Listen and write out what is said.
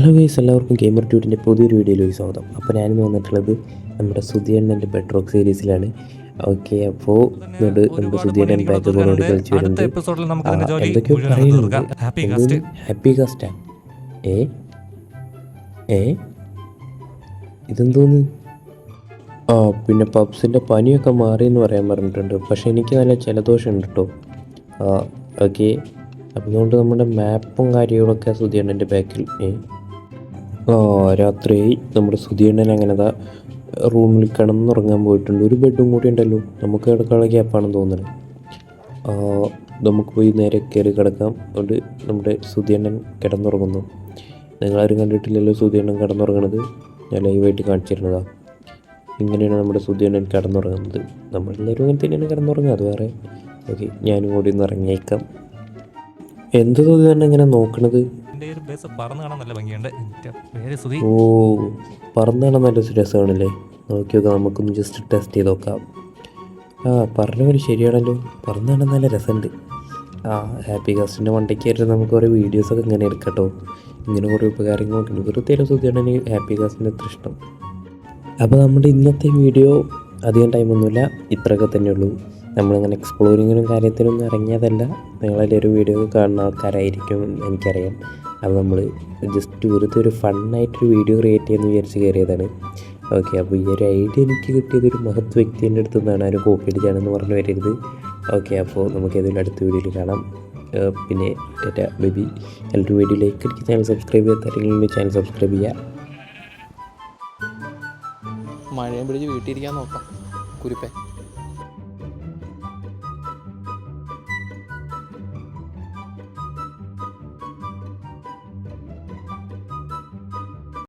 Hello guys, എല്ലാവർക്കും gamer ട്യൂട്ടിൻ്റെ പുതിയൊരു വീഡിയോയിലേക്ക് സ്വാഗതം. അപ്പോൾ ഞാനിന്ന് വന്നിട്ടുള്ളത് നമ്മുടെ സുധിയണ്ണൻ്റെ ബെഡ്റോക്ക് സീരീസിലാണ്. ഓക്കെ, അപ്പോൾ ഇതുകൊണ്ട് നമ്മുടെ സുധിയണ്ണൻ ബാക്കോട് കളിച്ച് വരുന്നുണ്ട്. എന്തൊക്കെയോ പറയുന്നുണ്ട്. എന്തൊന്ന് ഹാപ്പി കാസ്റ്റാ? ഏ ഏ ഇതെന്തോന്ന്? പിന്നെ പബ്സിൻ്റെ പനിയൊക്കെ മാറിയെന്ന് പറയാൻ പറഞ്ഞിട്ടുണ്ട്. പക്ഷേ എനിക്ക് നല്ല ജലദോഷം ഉണ്ട് കേട്ടോ. ഓക്കെ, അപ്പം അതുകൊണ്ട് നമ്മുടെ മാപ്പും കാര്യങ്ങളൊക്കെ സുധിയണ്ണൻ്റെ ബാക്കിൽ. രാത്രിയായി. നമ്മുടെ സുധിയണ്ണൻ അങ്ങനെ റൂമിൽ കിടന്നുറങ്ങാൻ പോയിട്ടുണ്ട്. ഒരു ബെഡും കൂടി ഉണ്ടല്ലോ, നമുക്ക് കിടക്കാനുള്ള ഗ്യാപ്പാണെന്ന് തോന്നുന്നത്. നമുക്ക് പോയി നേരെ കയറി കിടക്കാം. അതുകൊണ്ട് നമ്മുടെ സുധിയണ്ണൻ കിടന്നുറങ്ങുന്നു. നിങ്ങളാരും കണ്ടിട്ടില്ലല്ലോ സുധിയണ്ണൻ കിടന്നുറങ്ങണത്. ഞാൻ ലൈവായിട്ട് കാണിച്ചിരുന്നതാണ്. ഇങ്ങനെയാണ് നമ്മുടെ സുധിയണ്ണൻ കിടന്നുറങ്ങുന്നത്. നമ്മളെല്ലാവരും അങ്ങനെ തന്നെയാണ് കിടന്നുറങ്ങുക, അത് വേറെ. ഓക്കെ, ഞാനും കൂടി ഒന്ന് ഇറങ്ങിയേക്കാം. എന്ത് സുധിയണ്ണൻ ഇങ്ങനെ നോക്കണത്? ഓ, പറന്ന് കാണാൻ നല്ല രസമാണല്ലേ. നോക്കി നോക്കാം, നമുക്കൊന്ന് ജസ്റ്റ് ടെസ്റ്റ് ചെയ്ത് നോക്കാം. പറഞ്ഞ പോലെ ശരിയാണല്ലോ, പറന്ന് കാണാൻ നല്ല രസമുണ്ട്. ഹാപ്പി കാസ്റ്റിൻ്റെ മണ്ടയ്ക്കായിട്ട് നമുക്ക് കുറേ വീഡിയോസൊക്കെ ഇങ്ങനെ എടുക്കാം കേട്ടോ. ഇങ്ങനെ കുറേ ഉപകാരങ്ങളൊക്കെ ഉണ്ട്. വെറുതെ സുധിയാണ് ഹാപ്പി കാസ്റ്റിൻ്റെ അത്ര ഇഷ്ടം. അപ്പോൾ നമ്മുടെ ഇന്നത്തെ വീഡിയോ അധികം ടൈമൊന്നുമില്ല, ഇത്രയൊക്കെ തന്നെയുള്ളൂ. നമ്മളിങ്ങനെ എക്സ്പ്ലോറിങ്ങിനും കാര്യത്തിനൊന്നും ഇറങ്ങിയതല്ല. നിങ്ങളെല്ലാവരും വീഡിയോ കാണുന്ന ആൾക്കാരായിരിക്കും എനിക്കറിയാം. അപ്പോൾ നമ്മൾ ജസ്റ്റ് വെറുതെ ഒരു ഫണ്ണായിട്ടൊരു വീഡിയോ ക്രിയേറ്റ് ചെയ്യാമെന്ന് വിചാരിച്ച് കയറിയതാണ്. ഓക്കെ, അപ്പോൾ ഈ ഒരു ഐഡിയ എനിക്ക് കിട്ടിയതൊരു മഹത് വ്യക്തിൻ്റെ അടുത്ത് നിന്നാണ്. ആരും കോപ്പി അടിച്ചാണെന്ന് പറഞ്ഞു വരരുത്. ഓക്കെ, അപ്പോൾ നമുക്ക് ഏതെങ്കിലും അടുത്ത വീഡിയോയിൽ കാണാം. പിന്നെ ബേബി എല്ലാവരും വീഡിയോ ലൈക്ക് അടിക്കുക, ചാനൽ സബ്സ്ക്രൈബ് ചെയ്യാത്ത ചാനൽ സബ്സ്ക്രൈബ് ചെയ്യുക. മഴയും പിടിച്ച് വീട്ടിലിരിക്കാൻ നോക്കാം കുരുപ്പേ.